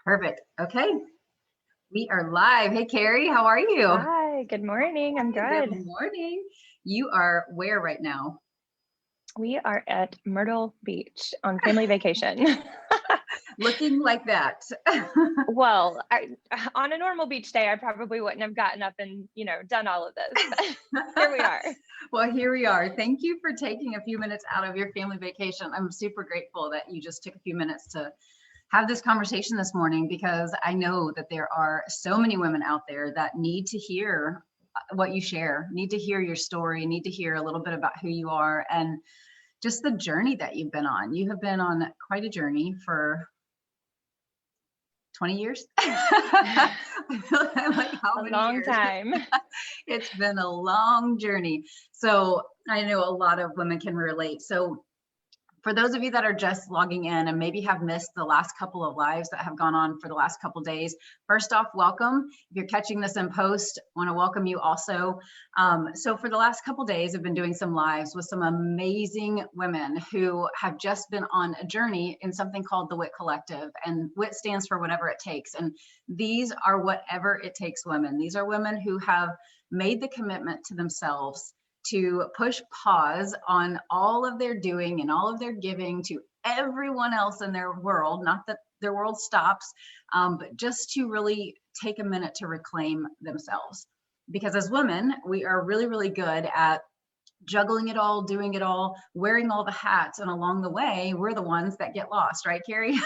Perfect. Okay, we are live. Hey, Carrie, how are you? Hi, good morning. I'm Good good. morning. You are where right now? We are at Myrtle Beach on family vacation. Looking like that. Well, on a normal beach day, I probably wouldn't have gotten up and, done all of this, but here we are. Well, here we are. Thank you for taking a few minutes out of your family vacation. I'm super grateful that you just took a few minutes to have this conversation this morning because I know that there are so many women out there that need to hear what you share, need to hear your story, need to hear a little bit about who you are and just the journey that you've been on. You have been on quite a journey for 20 years. I feel like how A many long years? time. It's been a long journey. So I know a lot of women can relate. So for those of you that are just logging in and maybe have missed the last couple of lives that have gone on for the last couple of days, first off, welcome. If you're catching this in post, I want to welcome you also. So for the last couple of days, I've been doing some lives with some amazing women who have just been on a journey in something called the WIT Collective, and WIT stands for whatever it takes. And these are whatever it takes women. These are women who have made the commitment to themselves to push pause on all of their doing and all of their giving to everyone else in their world, not that their world stops, but just to really take a minute to reclaim themselves. Because as women, we are really, really good at juggling it all, doing it all, wearing all the hats. And along the way, we're the ones that get lost, right, Carrie?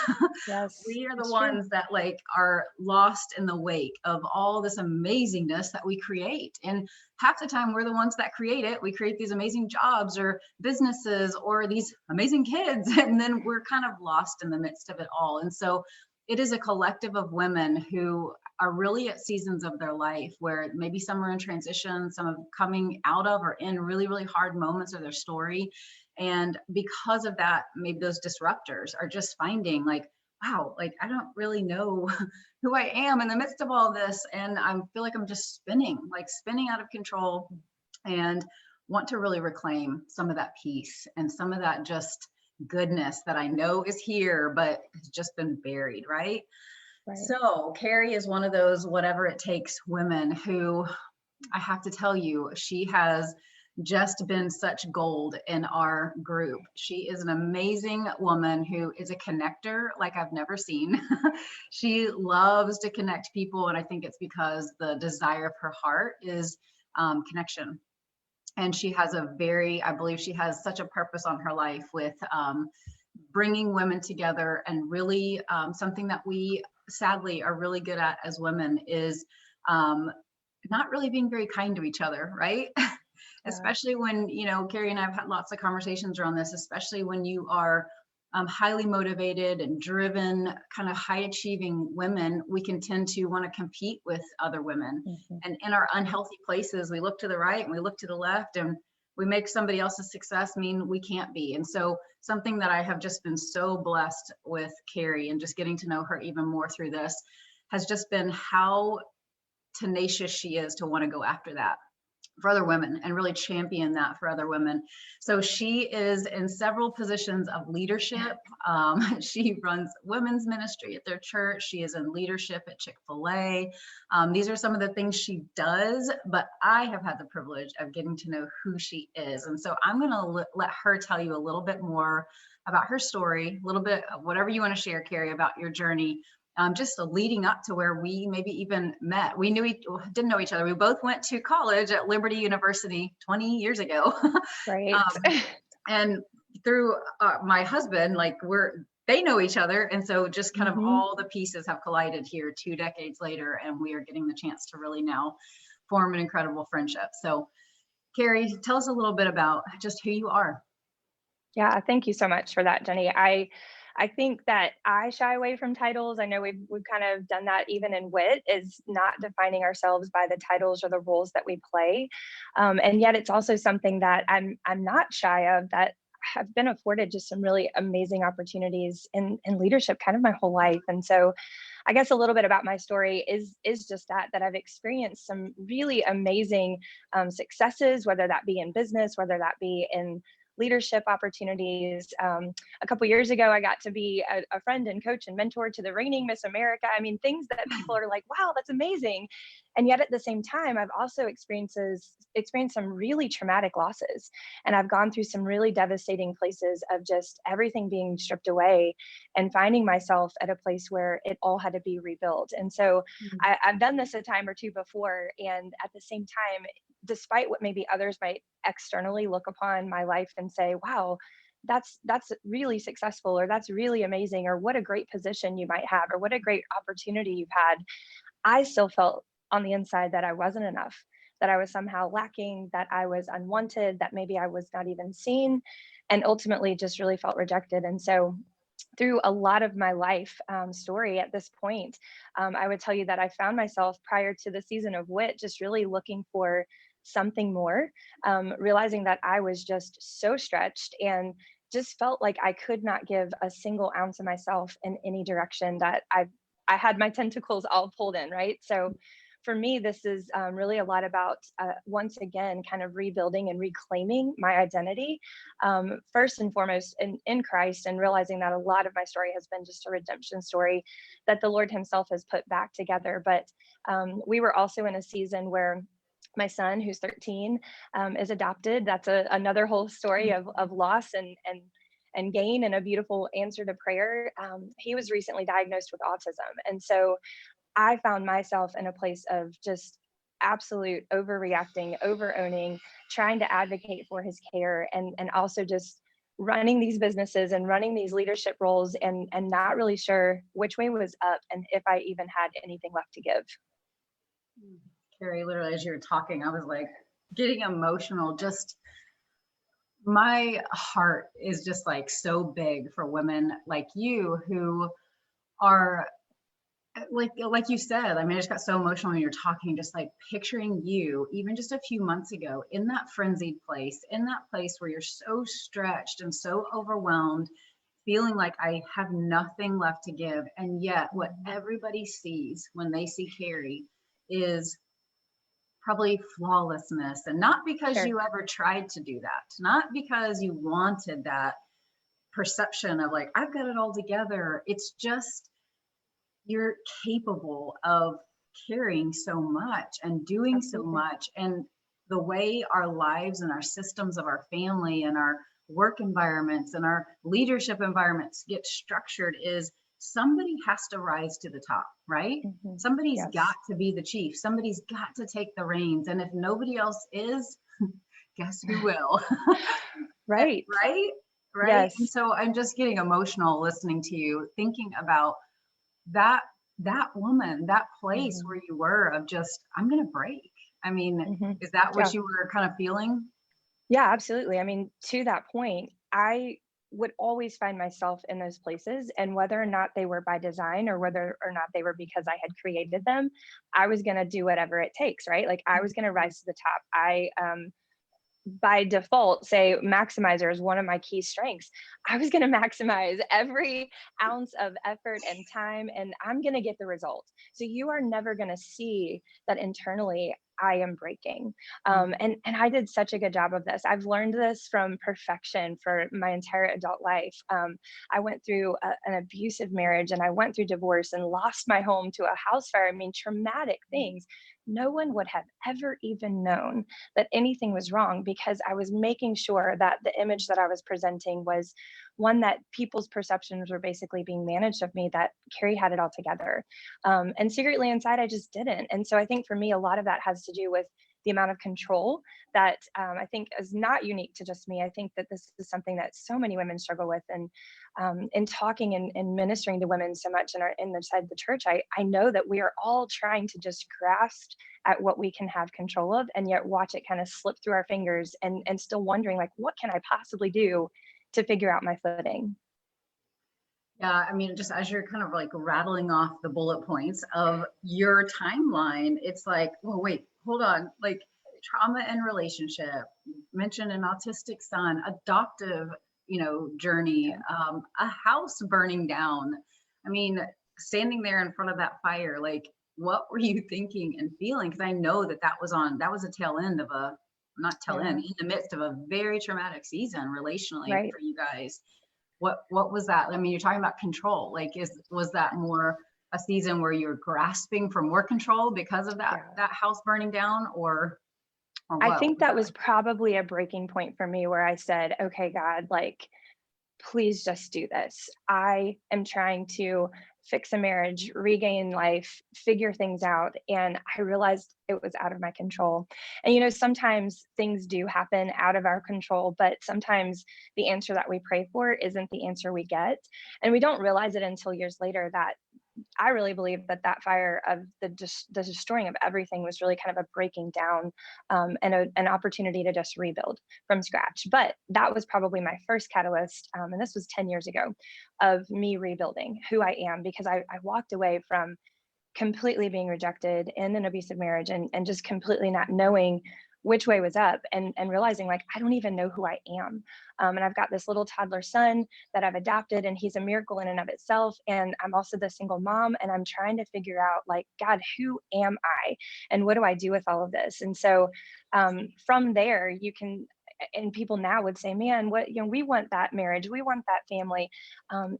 Yes, We are the it's true. ones that like are lost in the wake of all this amazingness that we create. And half the time we're the ones that create it. We create these amazing jobs or businesses or these amazing kids. And then we're kind of lost in the midst of it all. And so it is a collective of women who are really at seasons of their life where maybe some are in transition, some are coming out of or in really, really hard moments of their story. And because of that, maybe those disruptors are just finding like, wow, like I don't really know who I am in the midst of all this. And I feel like I'm just spinning out of control, and want to really reclaim some of that peace and some of that just goodness that I know is here, but it's just been buried, right? Right. So Carrie is one of those whatever it takes women who, I have to tell you, she has just been such gold in our group. She is an amazing woman who is a connector like I've never seen. She loves to connect people, and I think it's because the desire of her heart is connection. And she has I believe she has such a purpose on her life with bringing women together, and really something that we sadly are really good at as women is not really being very kind to each other, right? Yeah. Especially when, Carrie and I have had lots of conversations around this, especially when you are highly motivated and driven, kind of high achieving women, we can tend to want to compete with other women. Mhm. And in our unhealthy places, we look to the right and we look to the left, and we make somebody else's success mean we can't be. And so something that I have just been so blessed with Carrie, and just getting to know her even more through this, has just been how tenacious she is to want to go after that for other women and really champion that for other women. So she is in several positions of leadership. She runs women's ministry at their church. She is in leadership at Chick-fil-A. These are some of the things she does, but I have had the privilege of getting to know who she is. And so I'm going to let her tell you a little bit more about her story, a little bit of whatever you want to share, Carrie, about your journey, just leading up to where we maybe even met. We didn't know each other. We both went to college at Liberty University 20 years ago. Right. And through my husband, like they know each other. And so just kind of Hmm. all the pieces have collided here 2 decades later, and we are getting the chance to really now form an incredible friendship. So Carrie, tell us a little bit about just who you are. Yeah, thank you so much for that, Jenny. I think that I shy away from titles. I know we've kind of done that even in WIT, is not defining ourselves by the titles or the roles that we play. And yet it's also something that I'm not shy of, that have been afforded just some really amazing opportunities in leadership kind of my whole life. And so I guess a little bit about my story is just that I've experienced some really amazing successes, whether that be in business, whether that be in leadership opportunities. A couple years ago, I got to be a friend and coach and mentor to the reigning Miss America. I mean, things that people are like, wow, that's amazing. And yet at the same time, I've also experienced some really traumatic losses. And I've gone through some really devastating places of just everything being stripped away and finding myself at a place where it all had to be rebuilt. And so I've done this a time or two before. And at the same time, despite what maybe others might externally look upon my life and say, wow, that's really successful, or that's really amazing, or what a great position you might have, or what a great opportunity you've had, I still felt on the inside that I wasn't enough, that I was somehow lacking, that I was unwanted, that maybe I was not even seen, and ultimately just really felt rejected. And so through a lot of my life story at this point, I would tell you that I found myself prior to the season of WIT just really looking for something more, realizing that I was just so stretched and just felt like I could not give a single ounce of myself in any direction, that I had my tentacles all pulled in, right? So for me, this is really a lot about, once again, kind of rebuilding and reclaiming my identity, first and foremost in Christ, and realizing that a lot of my story has been just a redemption story that the Lord Himself has put back together. But we were also in a season where my son, who's 13, is adopted. That's another whole story of loss and gain, and a beautiful answer to prayer. He was recently diagnosed with autism. And so I found myself in a place of just absolute overreacting, over owning, trying to advocate for his care, and also just running these businesses and running these leadership roles, and not really sure which way was up and if I even had anything left to give. Carrie, literally, as you were talking, I was like getting emotional. Just my heart is just like so big for women like you who are like you said. I mean, I just got so emotional when you're talking, just like picturing you even just a few months ago in that frenzied place, in that place where you're so stretched and so overwhelmed, feeling like I have nothing left to give. And yet what everybody sees when they see Carrie is probably flawlessness. And not because Sure. you ever tried to do that, not because you wanted that perception of like, I've got it all together. It's just you're capable of carrying so much and doing so Absolutely. much. And the way our lives and our systems of our family and our work environments and our leadership environments get structured is somebody has to rise to the top, right? Hmm. Somebody's got Yes. to be the chief. Somebody's got to take the reins. And if nobody else is, guess who will? Right. Right? Right. And Yes. so I'm just getting emotional listening to you, thinking about that that woman, that place Hmm. where you were of just, I'm gonna break. I mean, Hmm. is that what Yeah. you were kind of feeling? Yeah, absolutely. I mean, to that point, I would always find myself in those places, and whether or not they were by design or whether or not they were because I had created them, I was going to do whatever it takes, right? Like I was going to rise to the top. I by default say maximizer is one of my key strengths. I was going to maximize every ounce of effort and time, and I'm going to get the result. So you are never going to see that internally I am breaking. And I did such a good job of this. I've learned this from perfection for my entire adult life. I went through an abusive marriage, and I went through divorce and lost my home to a house fire. I mean, traumatic things. No one would have ever even known that anything was wrong, because I was making sure that the image that I was presenting was one that people's perceptions were basically being managed of me, that Carrie had it all together. And secretly inside, I just didn't. And so I think for me, a lot of that has to do with the amount of control that I think is not unique to just me. I think that this is something that so many women struggle with. And in talking and ministering to women so much inside the church, I know that we are all trying to just grasp at what we can have control of, and yet watch it kind of slip through our fingers, and still wondering like, what can I possibly do to figure out my footing? Yeah, I mean, just as you're kind of like rattling off the bullet points of your timeline, it's like, well, wait, hold on. Like trauma and relationship, mentioned an autistic son, adoptive, journey, Yeah. a house burning down. I mean, standing there in front of that fire, like what were you thinking and feeling? Because I know that that was a tail end of a not tail Yeah. end, in the midst of a very traumatic season relationally Right. for you guys. What was that? I mean, you're talking about control. Like, was that more a season where you're grasping for more control because of Yeah. that house burning down, or I what think was that that was like? probably a breaking point for me where I said, okay, God, like, please just do this. I am trying to fix a marriage, regain life, figure things out. And I realized it was out of my control. And, sometimes things do happen out of our control, but sometimes the answer that we pray for isn't the answer we get. And we don't realize it until years later that I really believe that that fire of the destroying of everything was really kind of a breaking down, and an opportunity to just rebuild from scratch. But that was probably my first catalyst, and this was 10 years ago, of me rebuilding who I am, because I walked away from completely being rejected in an abusive marriage, and just completely not knowing which way was up, and realizing, like, I don't even know who I am. And I've got this little toddler son that I've adopted, and he's a miracle in and of itself. And I'm also the single mom, and I'm trying to figure out, like, God, who am I? And what do I do with all of this? And so from there, you can, and people now would say, man, what, we want that marriage, we want that family.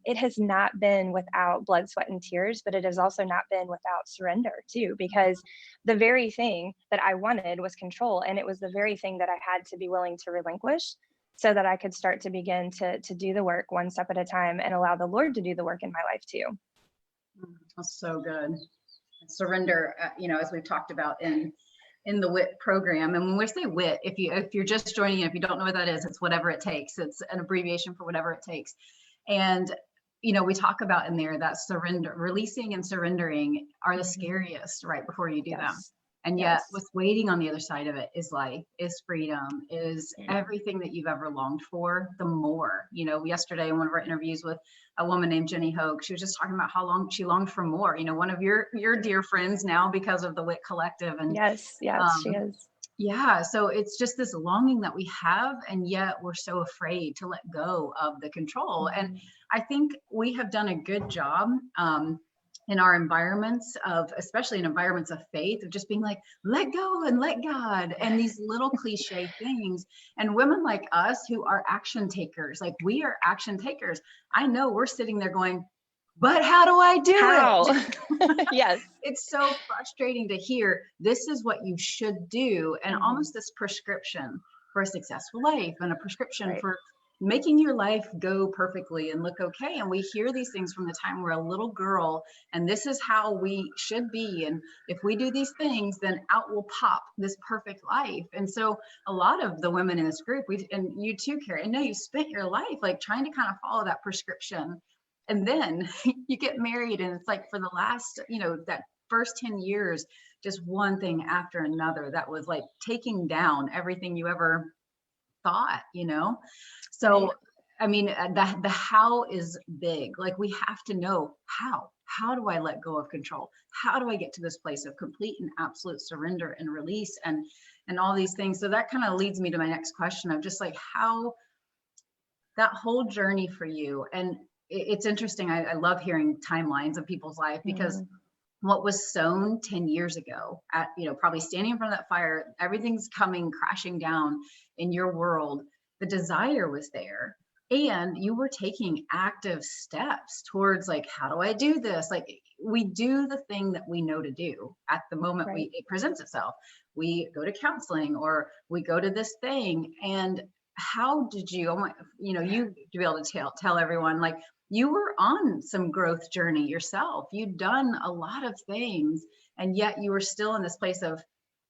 It has not been without blood, sweat, and tears, but it has also not been without surrender too, because the very thing that I wanted was control. And it was the very thing that I had to be willing to relinquish so that I could start to begin to do the work one step at a time and allow the Lord to do the work in my life too. That's so good. Surrender, as we've talked about in the WIT program. And when we say WIT, if you're just joining in, if you don't know what that is, it's whatever it takes. It's an abbreviation for whatever it takes. And we talk about in there that surrender, releasing and surrendering are the scariest right before you do them. Yes. And yet Yes. what's waiting on the other side of it is life, is freedom, is Yeah. everything that you've ever longed for, the more. Yesterday in one of our interviews with a woman named Jenny Hogue, she was just talking about how long she longed for more. One of your dear friends now because of the WIT Collective. And Yes. Yes, she is. yeah, so it's just this longing that we have, and yet we're so afraid to let go of the control. And I think we have done a good job in our environments especially in environments of faith, of just being like, let go and let God, and these little cliche things. And women like us who are action takers, like we are action takers. I know we're sitting there going, but how do I do How? it? Yes. It's so frustrating to hear this is what you should do, and almost this prescription for a successful life, and a prescription Right. for making your life go perfectly and look okay. And we hear these things from the time we're a little girl, and this is how we should be. And if we do these things, then out will pop this perfect life. And so a lot of the women in this group, and you too, Carrie, I know you spent your life like trying to kind of follow that prescription. And then you get married, and it's like for the last, that first 10 years, just one thing after another that was like taking down everything you ever thought. So Right. I mean, the how is big. Like, we have to know how do I let go of control? How do I get to this place of complete and absolute surrender and release, and all these things? So that kind of leads me to my next question of just like how that whole journey for you. And it's interesting. I love hearing timelines of people's life, because what was sown 10 years ago at, probably standing in front of that fire, everything's coming crashing down in your world. The desire was there, and you were taking active steps towards like, how do I do this? Like, we do the thing that we know to do at the moment Right. it presents itself. We go to counseling, or we go to this thing. And how did you, you to be able to tell everyone, like, you were on some growth journey yourself. You'd done a lot of things, and yet you were still in this place of,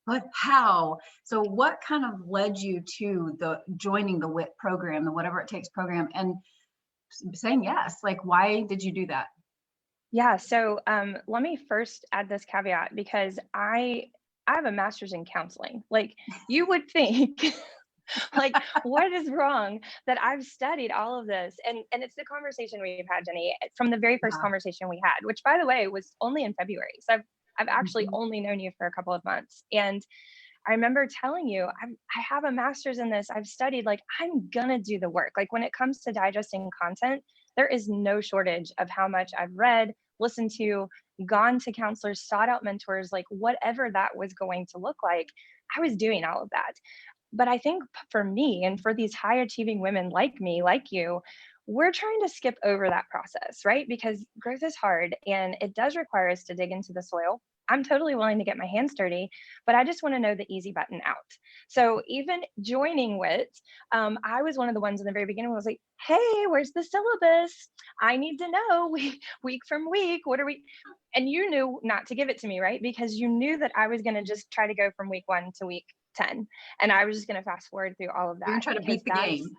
but how? So what kind of led you to joining the WIT program, the Whatever It Takes program, and saying yes? Like, why did you do that? Yeah. So let me first add this caveat, because I have a master's in counseling. Like, you would think, like, what is wrong that I've studied all of this? And it's the conversation we've had, Jenny, from the very first Yeah. conversation we had, which, by the way, was only in February. So I've actually Mhm. only known you for a couple of months. And I remember telling you, I have a master's in this. I've studied, like, I'm gonna do the work. Like, when it comes to digesting content, there is no shortage of how much I've read, listened to, gone to counselors, sought out mentors, like whatever that was going to look like. I was doing all of that. But I think for me and for these high achieving women like me, like you, we're trying to skip over that process, right? Because growth is hard and it does require us to dig into the soil. I'm totally willing to get my hands dirty, but I just want to know the easy button out. So even joining WIT, I was one of the ones in the very beginning who was like, hey, where's the syllabus? I need to know week from week. What are we? And you knew not to give it to me, right? Because you knew that I was going to just try to go from week 1 to week 10. And I was just going to fast forward through all of You're gonna that try to because beat the that's game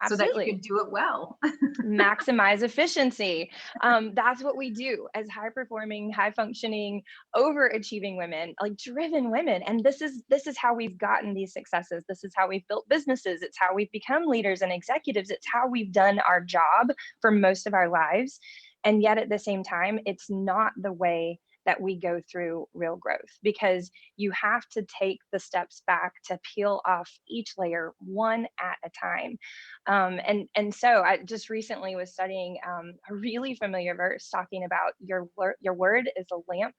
so that you absolutely could do it well. maximize efficiency. That's what we do as high performing, high functioning, overachieving women, like driven women. And this is how we've gotten these successes. This is how we've built businesses. It's how we've become leaders and executives. It's how we've done our job for most of our lives. And yet at the same time, it's not the way that we go through real growth, because you have to take the steps back to peel off each layer one at a time. And so I just recently was studying a really familiar verse talking about your word is a lamp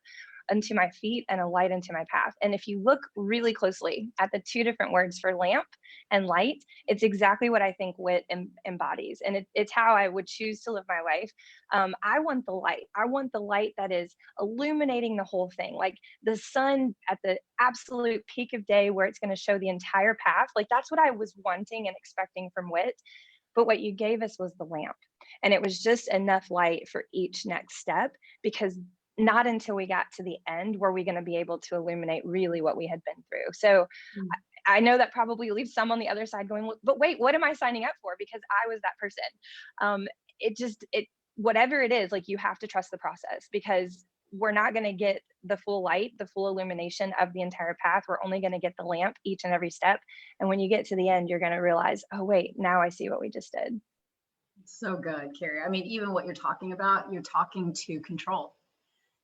unto my feet and a light unto my path. And if you look really closely at the two different words for lamp and light, it's exactly what I think WIT embodies. And it's how I would choose to live my life. I want the light. I want the light that is illuminating the whole thing, like the sun at the absolute peak of day where it's going to show the entire path. Like that's what I was wanting and expecting from WIT. But what you gave us was the lamp. And it was just enough light for each next step, because not until we got to the end were we going to be able to illuminate really what we had been through. So Mm. I know that probably leaves some on the other side going, but wait, what am I signing up for? Because I was that person. It whatever it is, like you have to trust the process, because we're not going to get the full light, the full illumination of the entire path. We're only going to get the lamp each and every step. And when you get to the end, you're going to realize, oh, wait, now I see what we just did. So good, Carrie. I mean, even what you're talking about, you're talking to control.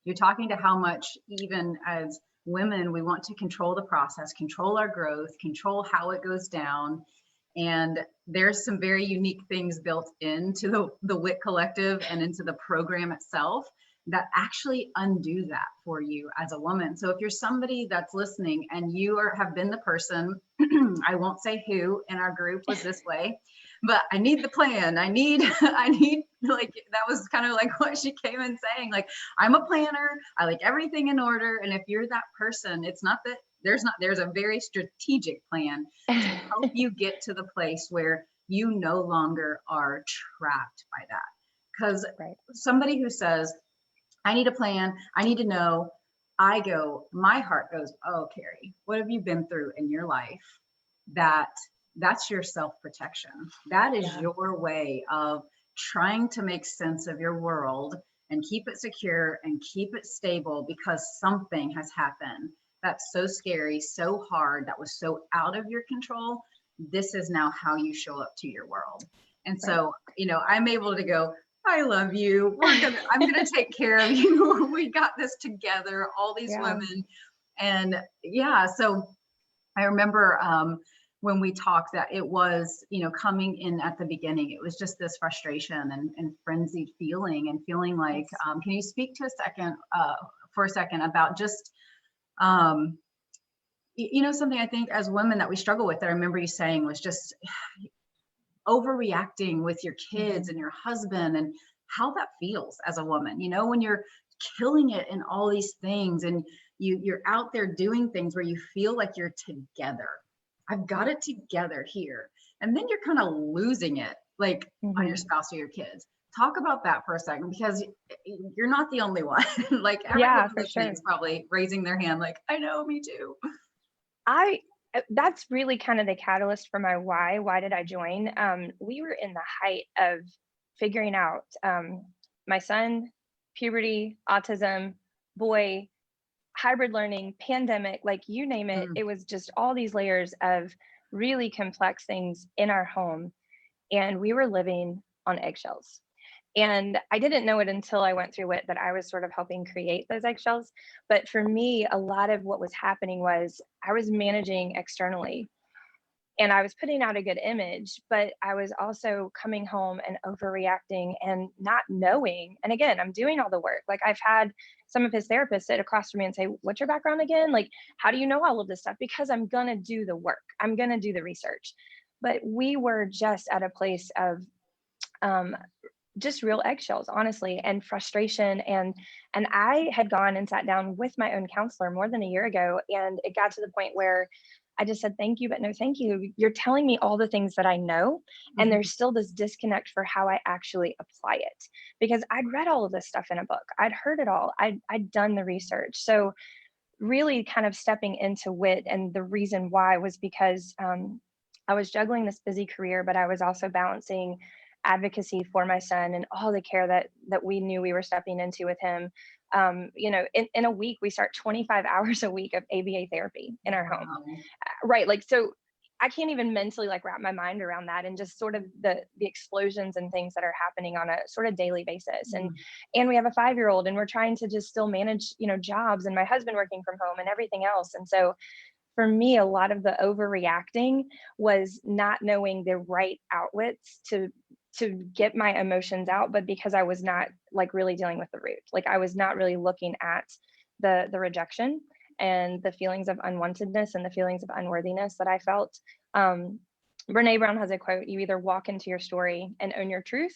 You're talking to how much, even as women, we want to control the process, control our growth, control how it goes down. And there's some very unique things built into the WIT Collective and into the program itself that actually undo that for you as a woman. So if you're somebody that's listening and have been the person, I won't say who in our group was this way, but I need the plan. I need like, that was kind of like what she came in saying, like, I'm a planner. I like everything in order. And if you're that person, it's not that there's a very strategic plan to help you get to the place where you no longer are trapped by that. Because Right. somebody who says, I need a plan, I need to know, my heart goes, oh, Carrie, what have you been through in your life that's your self-protection? That is Yeah. your way of trying to make sense of your world and keep it secure and keep it stable, because something has happened that's so scary, so hard, that was so out of your control. This is now how you show up to your world. And Right. so, I'm able to go, I love you. I'm gonna take care of you. We got this together, all these Yeah. women. And yeah, so I remember when we talked that it was, coming in at the beginning, it was just this frustration and frenzied feeling and feeling like, Yes. can you speak to for a second about just, um, something I think as women that we struggle with, that I remember you saying, was just overreacting with your kids Mhm. and your husband, and how that feels as a woman, when you're killing it in all these things, and you're out there doing things where you feel like you're together. I've got it together here. And then you're kind of losing it, like on your Mhm. spouse or your kids. Talk about that for a second, because you're not the only one. Like every Yeah, woman for listening sure. is probably raising their hand, like, I know, me too. I That's really kind of the catalyst for my why. Why did I join? We were in the height of figuring out my son, puberty, autism, boy, hybrid learning, pandemic, like you name it. Mm, It was just all these layers of really complex things in our home. And we were living on eggshells. And I didn't know it until I went through it that I was sort of helping create those eggshells. But for me, a lot of what was happening was I was managing externally. and I was putting out a good image, but I was also coming home and overreacting and not knowing. And again, I'm doing all the work. Like I've had some of his therapists sit across from me and say, "What's your background again? Like, how do you know all of this stuff?" Because I'm going to do the work, I'm going to do the research. But we were just at a place of um, just real eggshells, honestly, and frustration. And I had gone and sat down with my own counselor more than a year ago, and it got to the point where I just said, "Thank you, but no thank you. You're telling me all the things that I know, and Mhm. there's still this disconnect for how I actually apply it." Because I'd read all of this stuff in a book, I'd heard it all, I'd done the research. So really kind of stepping into WIT, and the reason why was because I was juggling this busy career, but I was also balancing advocacy for my son and all the care that we knew we were stepping into with him. In a week, we start 25 hours a week of ABA therapy in our home. Wow. Right. Like, so I can't even mentally like wrap my mind around that, and just sort of the explosions and things that are happening on a sort of daily basis. And Mhm. we have a 5-year old, and we're trying to just still manage, jobs, and my husband working from home and everything else. And so for me, a lot of the overreacting was not knowing the right outlets to get my emotions out, but because I was not like really dealing with the root. Like I was not really looking at the rejection and the feelings of unwantedness and the feelings of unworthiness that I felt. Um, Brene Brown has a quote: "You either walk into your story and own your truth,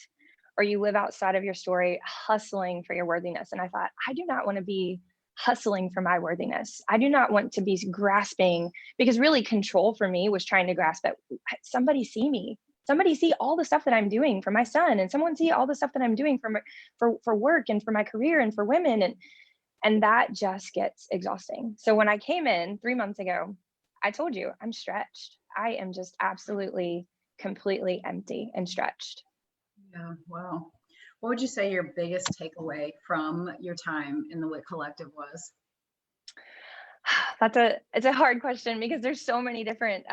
or you live outside of your story hustling for your worthiness." And I thought, I do not want to be hustling for my worthiness. I do not want to be grasping, because really control for me was trying to grasp that somebody see me. Somebody see all the stuff that I'm doing for my son, and someone see all the stuff that I'm doing for work and for my career and for women. And that just gets exhausting. So when I came in 3 months ago, I told you I'm stretched. I am just absolutely completely empty and stretched. Yeah. Wow. What would you say your biggest takeaway from your time in the WIT Collective was? It's a hard question because there's so many different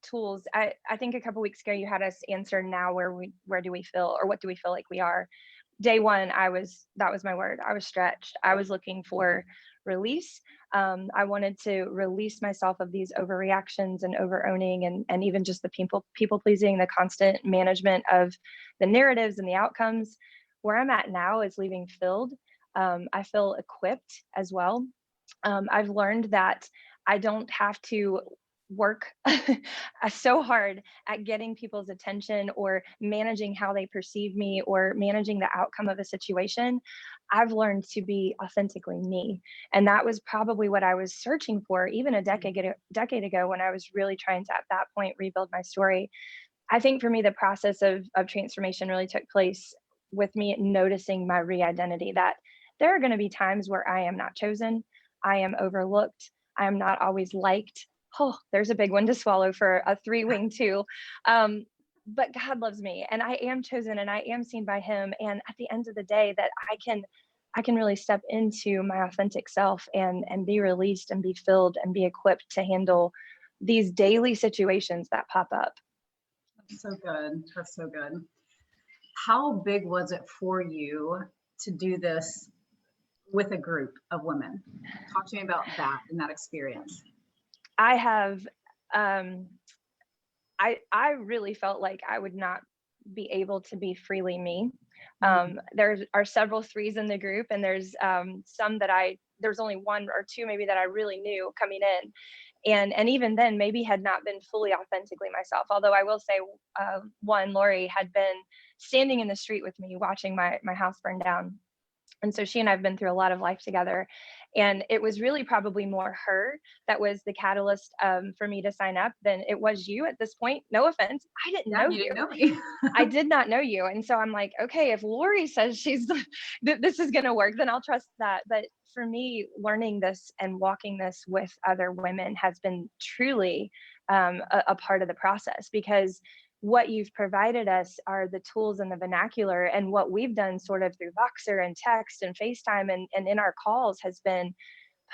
tools. I think a couple weeks ago you had us answer, now where do we feel, or what do we feel like we are. Day one, that was my word. I was stretched. I was looking for release. I wanted to release myself of these overreactions and over owning, and even just the people pleasing, the constant management of the narratives and the outcomes. Where I'm at now is leaving filled. I feel equipped as well. I've learned that I don't have to work so hard at getting people's attention or managing how they perceive me or managing the outcome of a situation. I've learned to be authentically me. And that was probably what I was searching for even a decade ago, when I was really trying to, at that point, rebuild my story. I think for me, the process of transformation really took place with me noticing my re-identity, that there are going to be times where I am not chosen, I am overlooked, I am not always liked. Oh, there's a big one to swallow for a three-wing too. Um, but God loves me, and I am chosen, and I am seen by Him. And at the end of the day, that I can really step into my authentic self and be released and be filled and be equipped to handle these daily situations that pop up. That's so good. That's so good. How big was it for you to do this with a group of women? Talk to me about that and that experience. I have um I really felt like I would not be able to be freely me. Mm. There are several threes in the group, and some that there's only one or two maybe that I really knew coming in, and even then maybe had not been fully authentically myself. Although I will say, one, Lori, had been standing in the street with me watching my house burn down. And so she and I have been through a lot of life together. And it was really probably more her that was the catalyst for me to sign up than it was you at this point. No offense. I didn't Yeah, know you you. didn't know me. I did not know you. And so I'm like, okay, if Lori says this is going to work, then I'll trust that. But for me, learning this and walking this with other women has been truly a part of the process, because what you've provided us are the tools and the vernacular, and what we've done sort of through Voxer and text and FaceTime and in our calls has been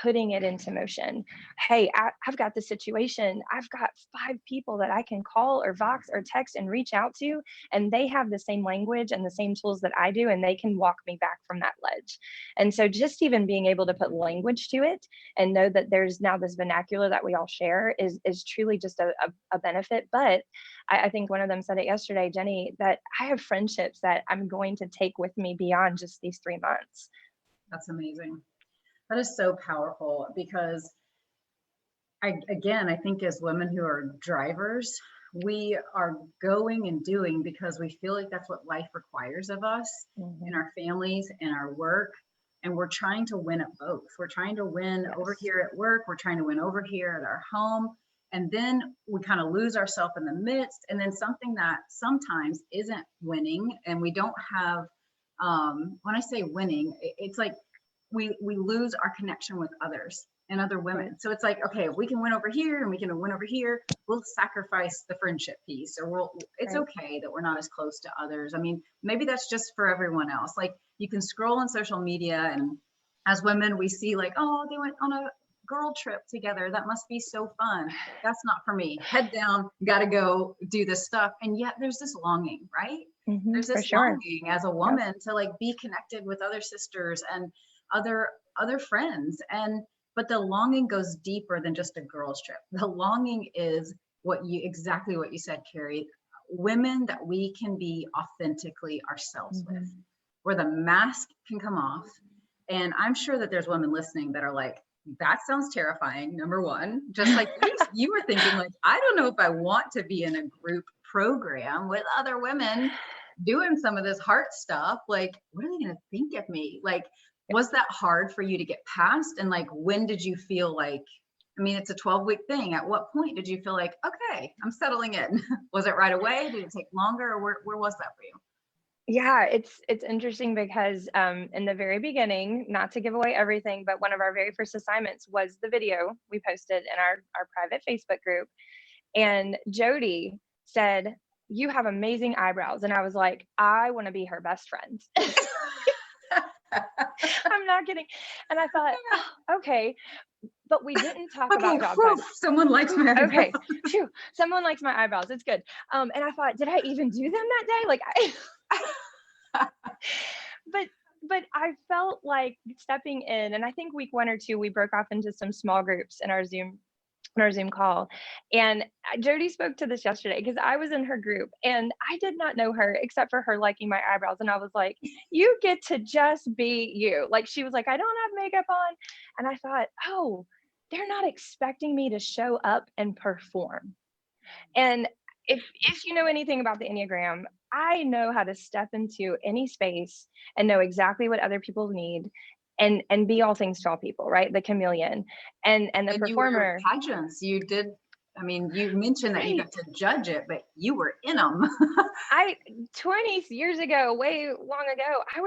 putting it into motion. Hey, I've got this situation. I've got 5 people that I can call or Vox or text and reach out to, and they have the same language and the same tools that I do, and they can walk me back from that ledge. And so just even being able to put language to it and know that there's now this vernacular that we all share is truly just a benefit. But I think one of them said it yesterday, Jenny, that I have friendships that I'm going to take with me beyond just these 3 months. That's amazing. That is so powerful because I think as women who are drivers, we are going and doing because we feel like that's what life requires of us in our families and our work. And we're trying to win at both. We're trying to win over here at work. We're trying to win over here at our home. And then we kind of lose ourselves in the midst. And then something that sometimes isn't winning, and we don't have, when I say winning, it's like we lose our connection with others and other women. So it's like, okay, if we can win over here and we can win over here, we'll sacrifice the friendship piece, or it's okay that we're not as close to others. I mean, maybe that's just for everyone else. Like you can scroll on social media, and as women, we see like, oh, they went on a girl trip together. That must be so fun. That's not for me. Head down, got to go do this stuff. And yet there's this longing, right? There's this longing as a woman to like be connected with other sisters and other friends. But the longing goes deeper than just a girls trip. The longing is exactly what you said, Carrie, women that we can be authentically ourselves with, where the mask can come off. And I'm sure that there's women listening that are like, that sounds terrifying. Number one, just like you were thinking, like, I don't know if I want to be in a group program with other women doing some of this heart stuff. Like, what are they going to think of me? Like, was that hard for you to get past? And like, when did you feel like, I mean, it's a 12-week thing. At what point did you feel like, okay, I'm settling in? Was it right away? Did it take longer? Or where was that for you? Yeah, it's interesting because in the very beginning, not to give away everything, but one of our very first assignments was the video we posted in our private Facebook group. And Jody said, "You have amazing eyebrows." And I was like, I want to be her best friend. I'm not kidding. And I thought, oh, okay, but we didn't talk about job titles. Someone likes my eyebrows. Okay, phew, someone likes my eyebrows. It's good. And I thought, did I even do them that day? Like but I felt like stepping in, and I think week 1 or 2, we broke off into some small groups in our Zoom call. And Jody spoke to this yesterday because I was in her group and I did not know her except for her liking my eyebrows. And I was like, you get to just be you. Like, she was like, I don't have makeup on. And I thought, oh, they're not expecting me to show up and perform. And if you know anything about the Enneagram, I know how to step into any space and know exactly what other people need and be all things to all people, right? The chameleon and the performer. You were pageants. You did. I mean, you mentioned that you got to judge it, but you were in them. 20 years ago, way long ago, I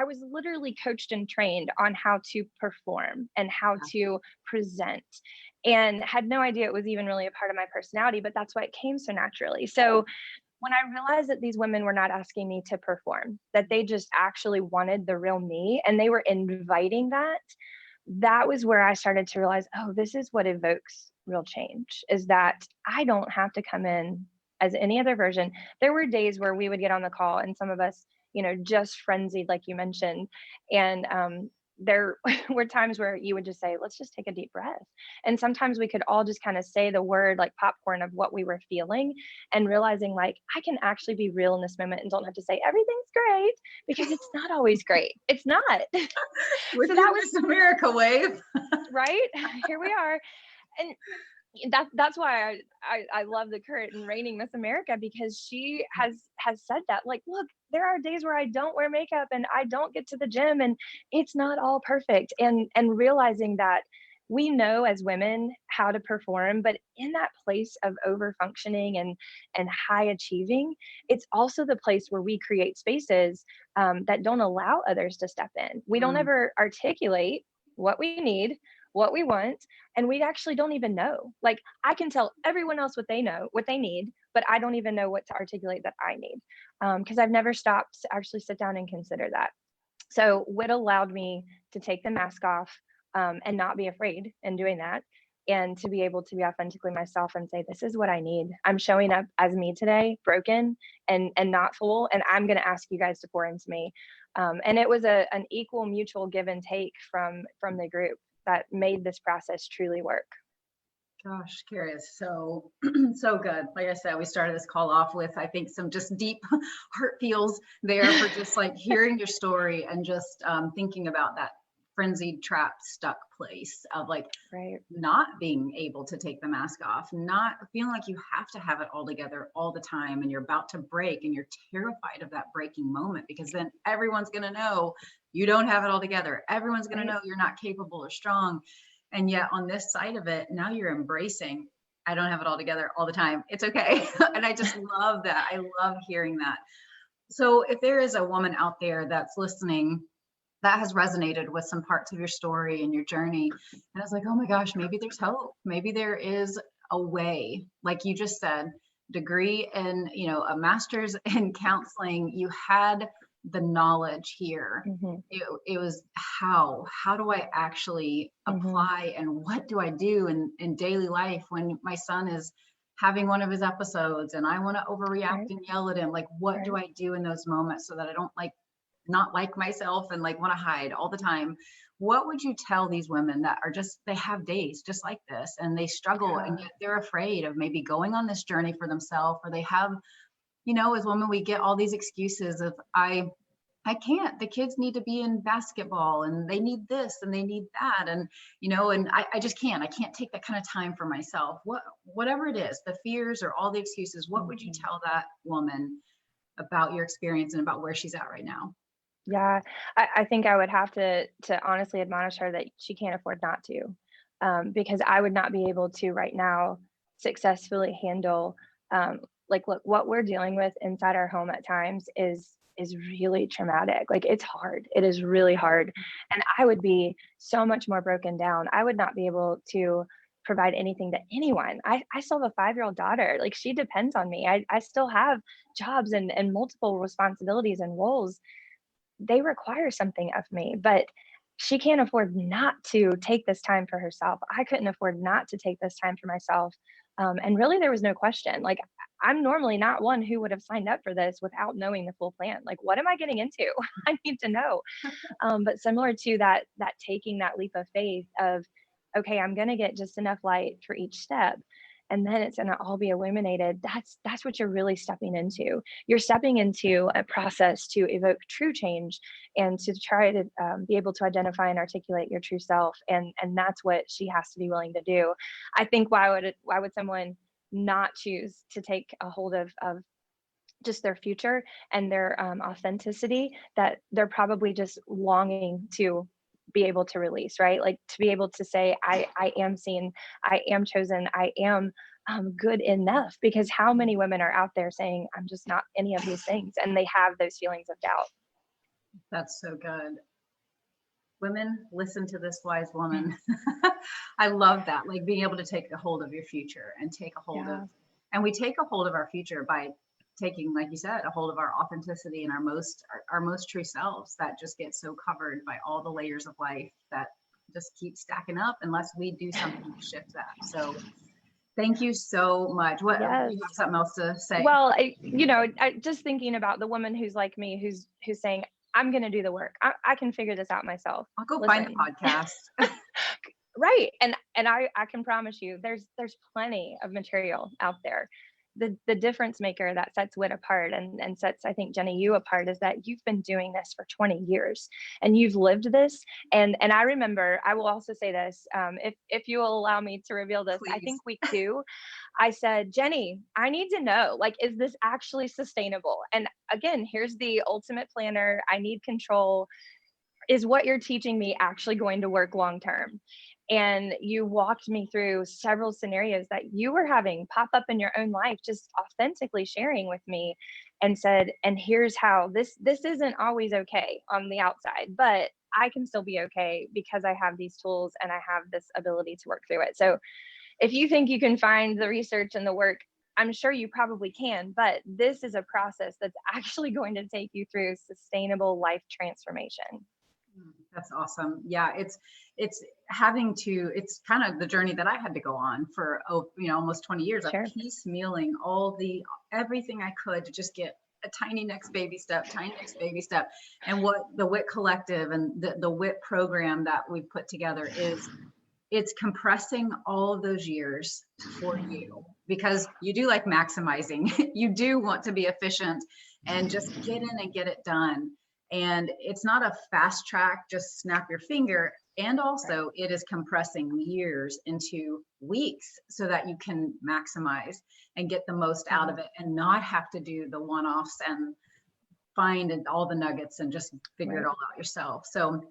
was literally coached and trained on how to perform and how to present, and had no idea it was even really a part of my personality, but that's why it came so naturally. So when I realized that these women were not asking me to perform, that they just actually wanted the real me and they were inviting that was where I started to realize, oh, this is what evokes real change, is that I don't have to come in as any other version. There were days where we would get on the call and some of us, just frenzied, like you mentioned. And there were times where you would just say, let's just take a deep breath. And sometimes we could all just kind of say the word like popcorn of what we were feeling, and realizing like, I can actually be real in this moment and don't have to say everything's great, because it's not always great. It's not. So that was the miracle wave. Right? Here we are. And that's why I love the current and reigning Miss America, because she has said that, like, look, there are days where I don't wear makeup and I don't get to the gym and it's not all perfect, and realizing that we know as women how to perform, but in that place of over functioning and high achieving, it's also the place where we create spaces that don't allow others to step in. We don't ever articulate what we need, what we want, and we actually don't even know. Like, I can tell everyone else what they need, but I don't even know what to articulate that I need, because I've never stopped to actually sit down and consider that. So what allowed me to take the mask off and not be afraid in doing that. And to be able to be authentically myself and say, this is what I need. I'm showing up as me today, broken and not full. And I'm going to ask you guys to pour into me. And it was an equal mutual give and take from the group that made this process truly work. Gosh, Carrie, is so so good. Like I said, we started this call off with, I think, some just deep heart feels there for just like hearing your story and just thinking about that frenzied, trapped, stuck place of like Right. not being able to take the mask off, not feeling like you have to have it all together all the time, and you're about to break and you're terrified of that breaking moment because then everyone's going to know you don't have it all together. Everyone's going Right. to know you're not capable or strong. And yet on this side of it, now you're embracing, I don't have it all together all the time. It's okay. And I just love that. I love hearing that. So if there is a woman out there that's listening that has resonated with some parts of your story and your journey, and it's like, oh my gosh, maybe there's hope. Maybe there is a way, like you just said, degree in, a master's in counseling, you had the knowledge here. Mm-hmm. It was how do I actually Mm-hmm. apply, and what do I do in daily life when my son is having one of his episodes and I want to overreact Right. and yell at him? Like, what do Right. I do in those moments so that I don't not like myself and like want to hide all the time? What would you tell these women that are just, they have days just like this and they struggle, and Yeah. yet they're afraid of maybe going on this journey for themselves, or they have, as women, we get all these excuses of I can't, the kids need to be in basketball and they need this and they need that. And, and I just can't, I can't take that kind of time for myself. Whatever it is, the fears or all the excuses, what would you Mm-hmm. tell that woman about your experience and about where she's at right now? Yeah, I think I would have to honestly admonish her that she can't afford not to, because I would not be able to right now successfully handle, like, look, what we're dealing with inside our home at times is really traumatic. Like, it's hard. It is really hard, and I would be so much more broken down. I would not be able to provide anything to anyone. I still have a 5-year-old daughter. Like, she depends on me. I still have jobs and multiple responsibilities and roles. They require something of me, but she can't afford not to take this time for herself. I couldn't afford not to take this time for myself. And really, there was no question. Like, I'm normally not one who would have signed up for this without knowing the full plan. Like, what am I getting into? I need to know. But similar to that taking that leap of faith of, okay, I'm going to get just enough light for each step, and then it's going to all be illuminated. That's what you're really stepping into. You're stepping into a process to evoke true change and to try to be able to identify and articulate your true self. And that's what she has to be willing to do. I think, why would someone not choose to take a hold of just their future and their authenticity, that they're probably just longing to be able to release, right? Like, to be able to say, I am seen, I am chosen, I am good enough. Because how many women are out there saying, I'm just not any of these things, and they have those feelings of doubt. That's so good. Women, listen to this wise woman. I love that. Like being able to take a hold of your future and take a hold of, Yeah. and we take a hold of our future by taking, like you said, a hold of our authenticity and our most true selves that just get so covered by all the layers of life that just keep stacking up unless we do something to shift that. So thank you so much. What, Yes. you have something else to say? Well, I just thinking about the woman who's like me, who's saying, I'm going to do the work. I can figure this out myself. I'll go find a Listen, podcast. right. And I can promise you there's plenty of material out there. The difference maker that sets Wit apart and sets, I think, Jenny, you apart, is that you've been doing this for 20 years and you've lived this. And I remember, I will also say this, if you will allow me to reveal this, I Please. think week 2, I said, Jenny, I need to know, like, is this actually sustainable? And again, here's the ultimate planner. I need control. Is what you're teaching me actually going to work long term? And you walked me through several scenarios that you were having pop up in your own life, just authentically sharing with me, and said, and here's how this isn't always okay on the outside, but I can still be okay because I have these tools and I have this ability to work through it. So if you think you can find the research and the work, I'm sure you probably can, but this is a process that's actually going to take you through sustainable life transformation. That's awesome. Yeah, it's having to, it's kind of the journey that I had to go on for, almost 20 years of Sure. piecemealing everything I could to just get a tiny next baby step, tiny next baby step. And what the WIT Collective and the WIT program that we've put together is, it's compressing all of those years for you, because you do like maximizing. You do want to be efficient and just get in and get it done. And it's not a fast track, just snap your finger. And also it is compressing years into weeks so that you can maximize and get the most out of it and not have to do the one-offs and find all the nuggets and just figure it all out yourself. So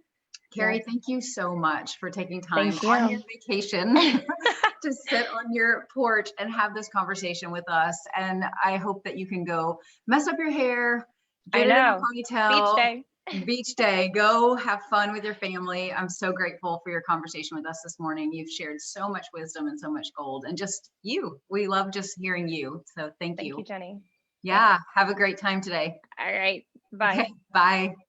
Carrie, Yes. thank you so much for taking time Thank on your you. vacation to sit on your porch and have this conversation with us. And I hope that you can go mess up your hair, I get it in a know. Beach ponytail. day. Beach day, go have fun with your family. I'm so grateful for your conversation with us this morning. You've shared so much wisdom and so much gold, and just you. We love just hearing you. So thank Thank you. you, Jenny. Yeah, have a great time today. All right. Bye. Okay, bye.